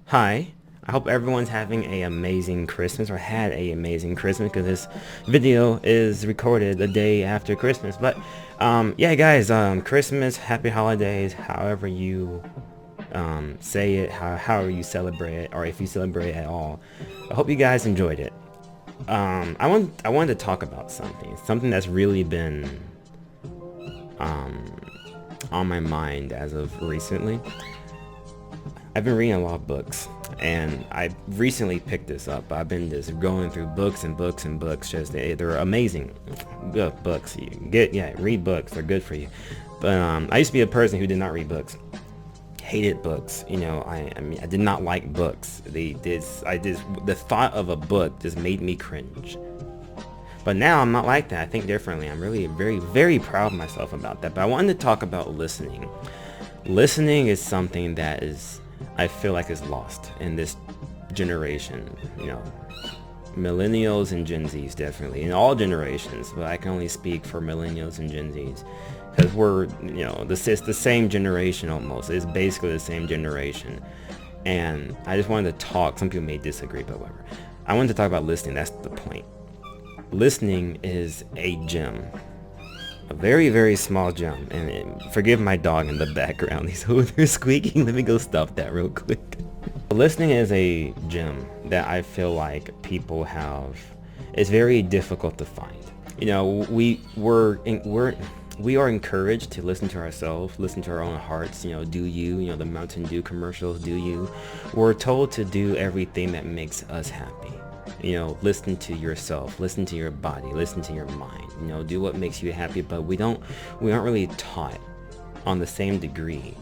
Hi. I hope everyone's having a amazing Christmas or had a amazing Christmas because this video is recorded the day after Christmas. But yeah, guys, Christmas, happy holidays, however you say it, however you celebrate it, or if you celebrate it at all. I hope you guys enjoyed it. I wanted to talk about something that's really been on my mind as of recently. I've been reading a lot of books, and I recently picked this up. I've been just going through books and books and books. Just they're amazing, good books. Read books. They're good for you. But I used to be a person who did not read books. Hated books. I mean, I did not like books. The thought of a book just made me cringe. But now I'm not like that. I think differently. I'm really very, very proud of myself about that. But I wanted to talk about listening. Listening is something that I feel like is lost in this generation. Millennials and Gen Zs, definitely, in all generations, but I can only speak for millennials and Gen Zs because we're, it's the same generation almost. It's basically the same generation. And I just wanted to talk. Some people may disagree, but whatever. I wanted to talk about listening. That's the point. Listening is a gem. A very, very small gem. And forgive my dog in the background. He's over there squeaking. Let me go stop that real quick. Listening is a gem that I feel like people have. It's very difficult to find. We are encouraged to listen to ourselves, listen to our own hearts. Do you? The Mountain Dew commercials. Do you? We're told to do everything that makes us happy. Listen to yourself, listen to your body, listen to your mind, do what makes you happy. But we aren't really taught on the same degree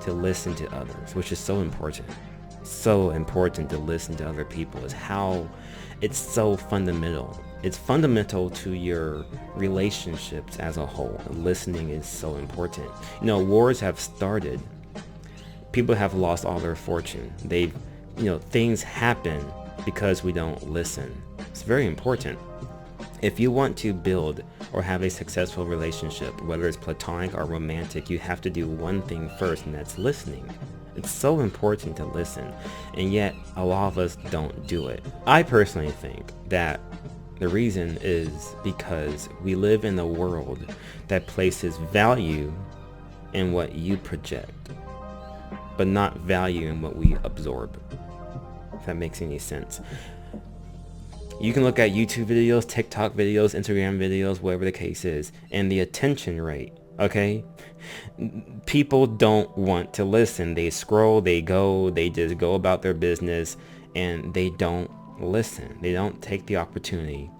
to listen to others, which is so important. So important to listen to other people. It's so fundamental. It's fundamental to your relationships as a whole. Listening is so important. Wars have started. People have lost all their fortune. Things happen because we don't listen. It's very important. If you want to build or have a successful relationship, whether it's platonic or romantic, you have to do one thing first, and that's listening. It's so important to listen, and yet a lot of us don't do it. I personally think that the reason is because we live in a world that places value in what you project, but not value in what we absorb. If that makes any sense. You can look at YouTube videos, TikTok videos, Instagram videos, whatever the case is, and the attention rate, okay? People don't want to listen. They scroll, they just go about their business, and they don't listen. They don't take the opportunity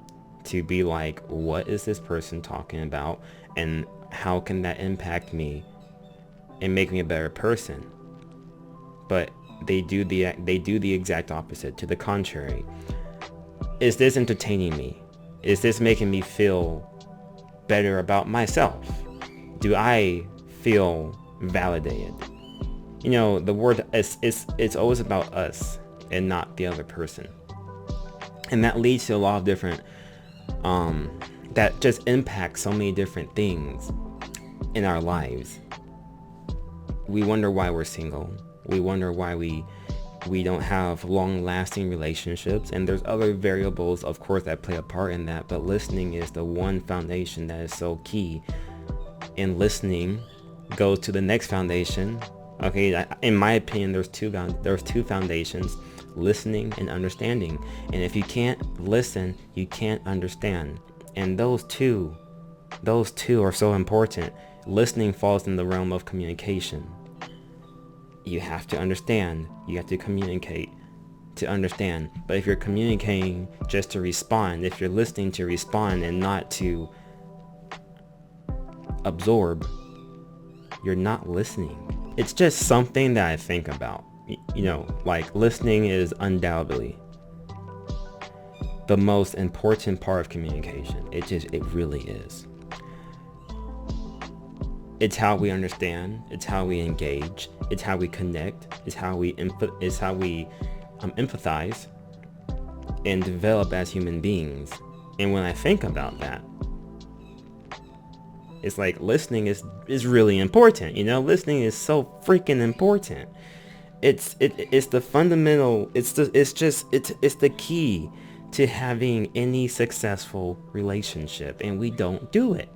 to be like, what is this person talking about, and how can that impact me and make me a better person? But they do the exact opposite. To the contrary. Is this entertaining me? Is this making me feel better about myself? Do I feel validated? The word it's always about us and not the other person. And that leads to a lot of different that just impacts so many different things in our lives. We wonder why we're single. We wonder why we don't have long-lasting relationships, and there's other variables, of course, that play a part in that, but listening is the one foundation that is so key. And listening goes to the next foundation. Okay, in my opinion, there's two foundations: listening and understanding. And if you can't listen, you can't understand. And those two are so important. Listening falls in the realm of communication. You have to understand. You have to communicate to understand. But if you're communicating just to respond, if you're listening to respond and not to absorb, you're not listening. It's just something that I think about. Like listening is undoubtedly the most important part of communication. It really is. It's how we understand. It's how we engage. It's how we connect. It's how we empathize and develop as human beings. And when I think about that, it's like listening is really important. Listening is so freaking important. It's the fundamental, it's the key to having any successful relationship, and we don't do it.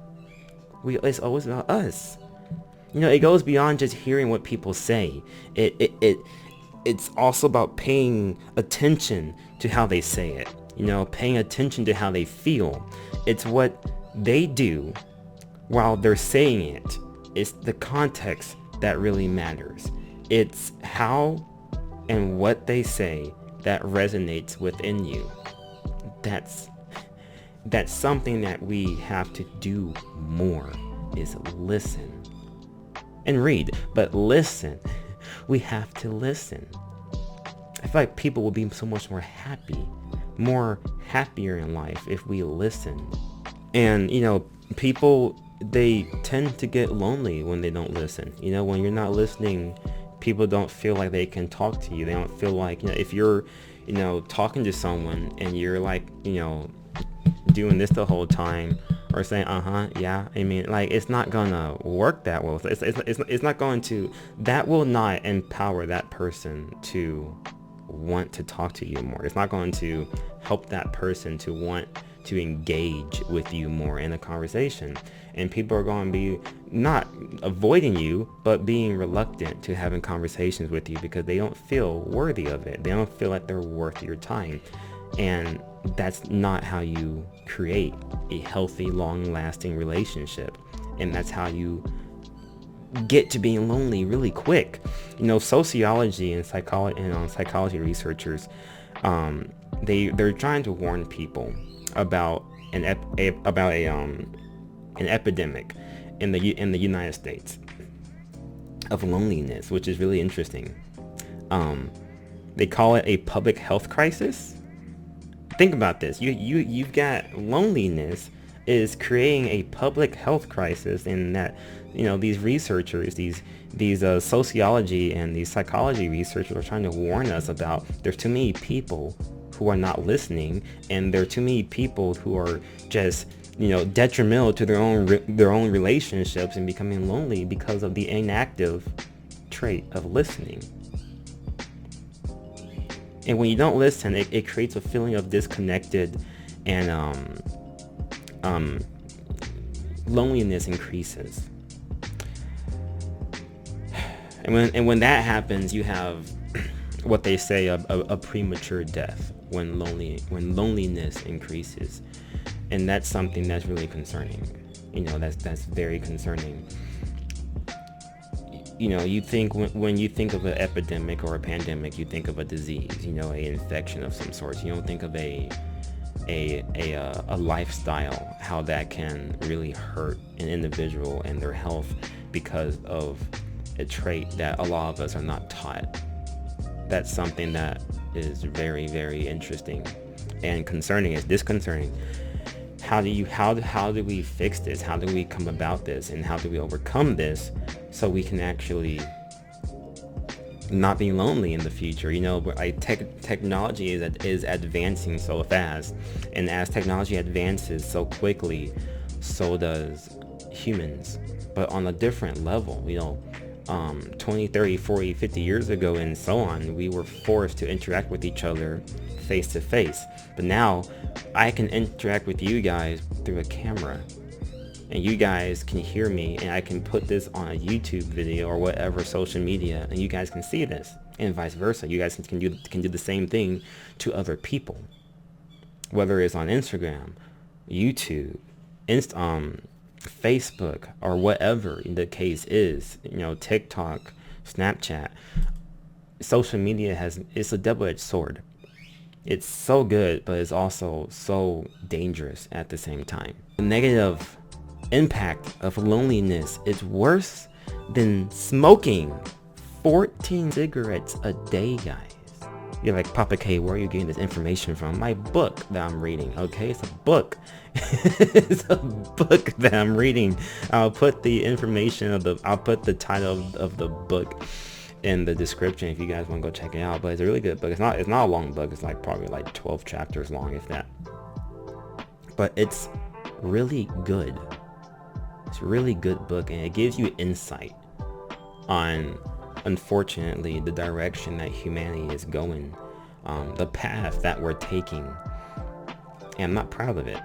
It's always about us. It goes beyond just hearing what people say. It's also about paying attention to how they say it. Paying attention to how they feel. It's what they do while they're saying it. It's the context that really matters. It's how and what they say that resonates within you. That's something that we have to do more, is listen and read, but listen. We have to listen. I feel like people will be so much more happier in life if we listen. And people, they tend to get lonely when they don't listen. When you're not listening, people don't feel like they can talk to you. They don't feel like, if you're talking to someone and you're like doing this the whole time, or saying yeah, I mean, like, it's not gonna work that well. It's not going to, that will not empower that person to want to talk to you more. It's not going to help that person to want to engage with you more in a conversation. And people are going to be not avoiding you, but being reluctant to having conversations with you because they don't feel worthy of it. They don't feel like they're worth your time. And that's not how you create a healthy, long-lasting relationship. And that's how you get to being lonely really quick. Sociology and psychology researchers, they're trying to warn people about an epidemic in the United States of loneliness, which is really interesting. They call it a public health crisis. Think about this. You've got loneliness is creating a public health crisis, in that these researchers, these sociology and these psychology researchers are trying to warn us about, there's too many people who are not listening, and there are too many people who are just detrimental to their own relationships and becoming lonely because of the inactive trait of listening. And when you don't listen, it creates a feeling of disconnected, and loneliness increases. And when that happens, you have what they say a premature death when loneliness increases. And that's something that's really concerning. That's very concerning. You think when you think of an epidemic or a pandemic, you think of a disease, an infection of some sort. You don't think of a lifestyle, how that can really hurt an individual and their health because of a trait that a lot of us are not taught. That's something that is very, very interesting and concerning. It's disconcerting. How do we fix this? How do we come about this? And how do we overcome this so we can actually not be lonely in the future? Technology is advancing so fast, and as technology advances so quickly, so does humans, but on a different level. 20, 30, 40, 50 years ago and so on, we were forced to interact with each other face to face. But now I can interact with you guys through a camera, and you guys can hear me, and I can put this on a YouTube video or whatever social media, and you guys can see this, and vice versa. You guys can do the same thing to other people, whether it's on Instagram, YouTube, Facebook, or whatever the case is. TikTok, Snapchat. Social media it's a double-edged sword. It's so good, but it's also so dangerous at the same time. The negative impact of loneliness is worse than smoking 14 cigarettes a day, guys. You're like, Papa K, where are you getting this information from? My book that I'm reading, okay? It's a book. It's a book that I'm reading. I'll put the title of the book in the description if you guys want to go check it out. But it's a really good book. It's not a long book. It's probably 12 chapters long, if that. But it's really good. It's a really good book, and it gives you insight on unfortunately, the direction that humanity is going, the path that we're taking, and I'm not proud of it.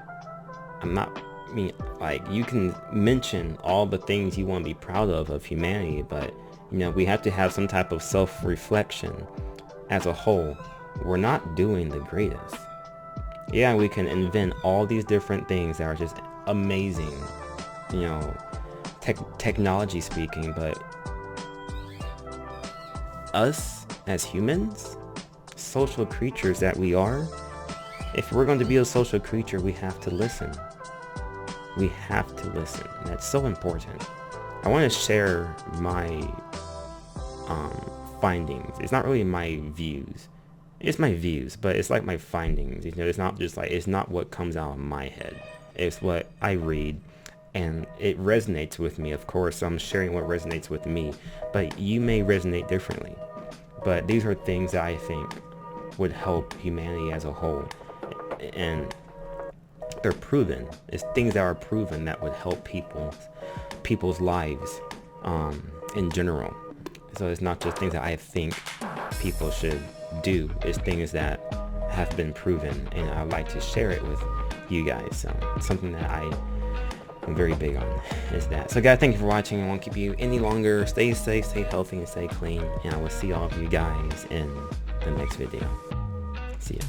I mean, like, you can mention all the things you want to be proud of humanity, but, we have to have some type of self-reflection as a whole. We're not doing the greatest. Yeah, we can invent all these different things that are just amazing, technology speaking, but us as humans, social creatures that we are, if we're going to be a social creature, we have to listen. We have to listen. And that's so important. I want to share my findings. It's not really my views. It's my views, but it's like my findings. It's not just like, it's not what comes out of my head. It's what I read, and it resonates with me. Of course, I'm sharing what resonates with me, but you may resonate differently. But these are things that I think would help humanity as a whole, and they're proven. It's things that are proven that would help people's lives in general. So it's not just things that I think people should do. It's things that have been proven, and I'd like to share it with you guys. So something that I'm very big on is that. So guys, thank you for watching. I won't keep you any longer. Stay safe, stay healthy, and stay clean. And I will see all of you guys in the next video. See ya.